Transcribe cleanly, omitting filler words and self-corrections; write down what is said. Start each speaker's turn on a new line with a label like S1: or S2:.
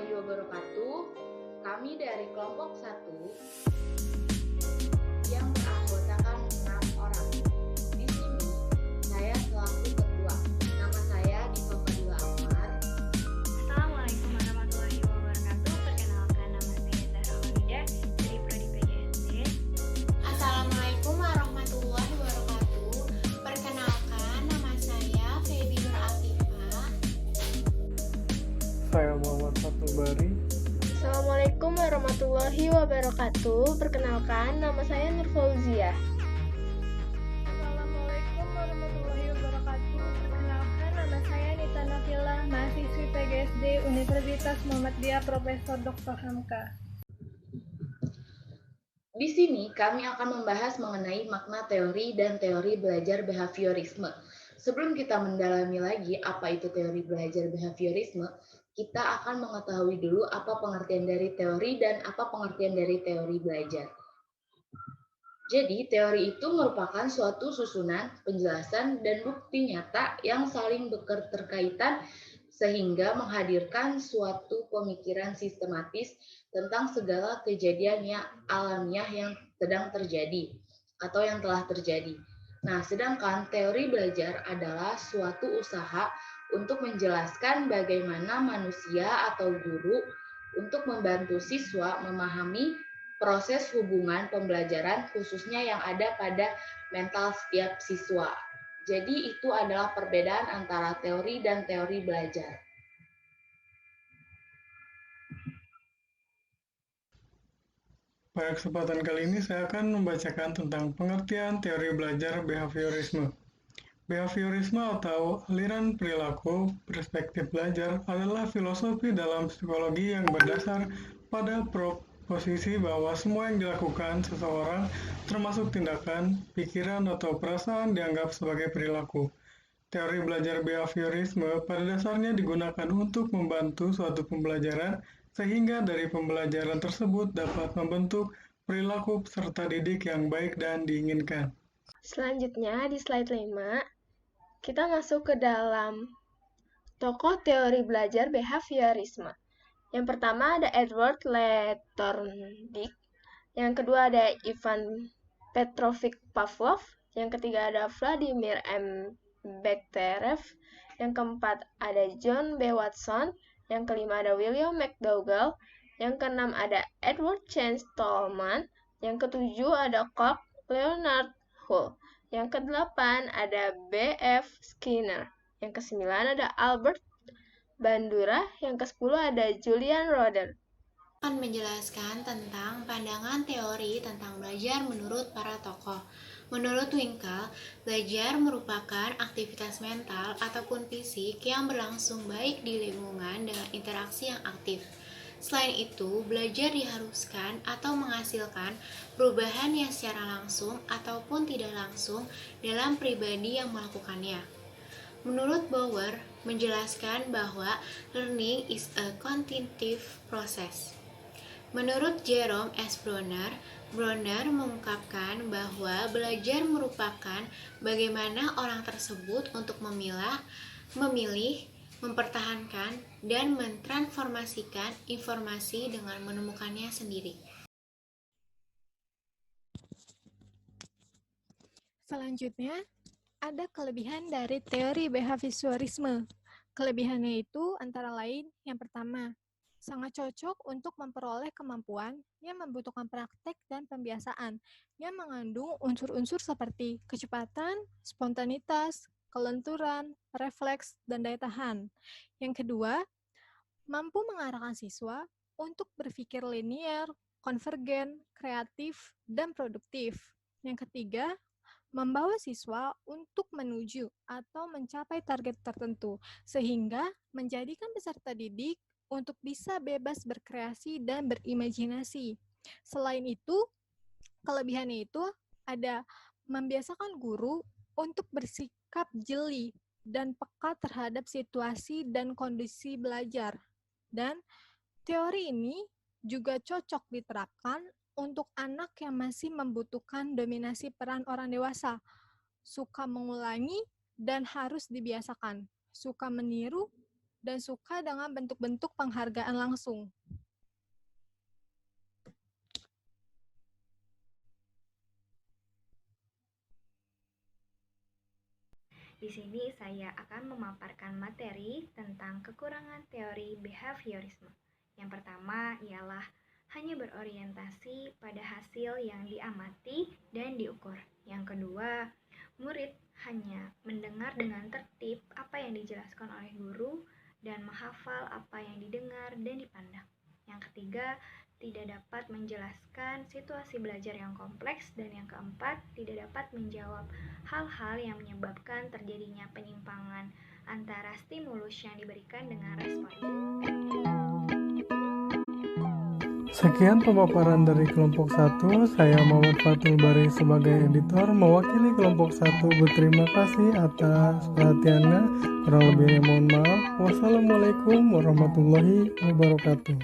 S1: warahmatullahi wabarakatuh. Kami dari kelompok 1 yang beranggotakan 6 orang. Di sini, saya selaku ketua. Nama saya Diva Fadila Akmar.
S2: Assalamualaikum warahmatullahi wabarakatuh. Perkenalkan, nama saya Zahra Hamidah dari Prodi PGSD.
S3: Assalamualaikum warahmatullahi wabarakatuh. Perkenalkan, nama saya Feby Nur Afifah.
S4: Saya Muhammad Fatul Bari.
S5: Assalamualaikum warahmatullahi wabarakatuh. Perkenalkan, nama saya Nur Fauzia.
S6: Assalamualaikum warahmatullahi wabarakatuh. Perkenalkan, nama saya Nita Nafila, mahasiswi PGSD Universitas Muhammadiyah Profesor Dr. Hamka.
S1: Di sini kami akan membahas mengenai makna teori dan teori belajar behaviorisme. Sebelum kita mendalami lagi apa itu teori belajar behaviorisme, kita akan mengetahui dulu apa pengertian dari teori dan apa pengertian dari teori belajar. Jadi, teori itu merupakan suatu susunan, penjelasan, dan bukti nyata yang saling berkaitan sehingga menghadirkan suatu pemikiran sistematis tentang segala kejadian yang alamiah yang sedang terjadi atau yang telah terjadi. Nah, sedangkan teori belajar adalah suatu usaha untuk menjelaskan bagaimana manusia atau guru untuk membantu siswa memahami proses hubungan pembelajaran khususnya yang ada pada mental setiap siswa. Jadi itu adalah perbedaan antara teori dan teori belajar.
S4: Pada kesempatan kali ini saya akan membacakan tentang pengertian teori belajar behaviorisme. Behaviorisme atau aliran perilaku perspektif belajar adalah filosofi dalam psikologi yang berdasar pada proposisi bahwa semua yang dilakukan seseorang, termasuk tindakan, pikiran, atau perasaan dianggap sebagai perilaku. Teori belajar behaviorisme pada dasarnya digunakan untuk membantu suatu pembelajaran sehingga dari pembelajaran tersebut dapat membentuk perilaku peserta didik yang baik dan diinginkan.
S5: Selanjutnya, di slide 5, kita masuk ke dalam tokoh teori belajar behaviorisme. Yang pertama ada Edward L. Thorndike, yang kedua ada Ivan Petrovich Pavlov, yang ketiga ada Vladimir M. Bekhterev, yang keempat ada John B. Watson, yang kelima ada William McDougall, yang keenam ada Edward Chen Stallman, yang ketujuh ada Carl Leonard Hull, yang kedelapan ada B.F. Skinner, yang kesembilan ada Albert Bandura, yang kesepuluh ada Julian Roder.
S3: Akan menjelaskan tentang pandangan teori tentang belajar menurut para tokoh. Menurut Winkel, belajar merupakan aktivitas mental ataupun fisik yang berlangsung baik di lingkungan dengan interaksi yang aktif. Selain itu, belajar diharuskan atau menghasilkan perubahan yang secara langsung ataupun tidak langsung dalam pribadi yang melakukannya. Menurut Bauer, menjelaskan bahwa learning is a continuous process. Menurut Jerome S. Bronner mengungkapkan bahwa belajar merupakan bagaimana orang tersebut untuk memilih, mempertahankan, dan mentransformasikan informasi dengan menemukannya sendiri.
S6: Selanjutnya, ada kelebihan dari teori behaviorisme. Kelebihannya itu antara lain yang pertama, sangat cocok untuk memperoleh kemampuan yang membutuhkan praktek dan pembiasaan yang mengandung unsur-unsur seperti kecepatan, spontanitas, kelenturan, refleks, dan daya tahan. Yang kedua, mampu mengarahkan siswa untuk berpikir linier, konvergen, kreatif, dan produktif. Yang ketiga, membawa siswa untuk menuju atau mencapai target tertentu, sehingga menjadikan peserta didik untuk bisa bebas berkreasi dan berimajinasi. Selain itu, kelebihannya itu ada membiasakan guru untuk bersikap jeli dan peka terhadap situasi dan kondisi belajar. Dan teori ini juga cocok diterapkan untuk anak yang masih membutuhkan dominasi peran orang dewasa, suka mengulangi dan harus dibiasakan, suka meniru dan suka dengan bentuk-bentuk penghargaan langsung.
S2: Di sini saya akan memaparkan materi tentang kekurangan teori behaviorisme. Yang pertama ialah hanya berorientasi pada hasil yang diamati dan diukur. Yang kedua, murid hanya mendengar dengan tertib apa yang dijelaskan oleh guru dan menghafal apa yang didengar dan dipandang. Yang ketiga, tidak dapat menjelaskan situasi belajar yang kompleks, dan yang keempat, tidak dapat menjawab hal-hal yang menyebabkan terjadinya penyimpangan antara stimulus yang diberikan dengan respon.
S4: Sekian pemaparan dari kelompok 1. Saya Muhammad Fatul Bari sebagai editor mewakili kelompok 1 berterima kasih atas perhatiannya. Kurang lebihnya mohon maaf. Wassalamualaikum warahmatullahi wabarakatuh.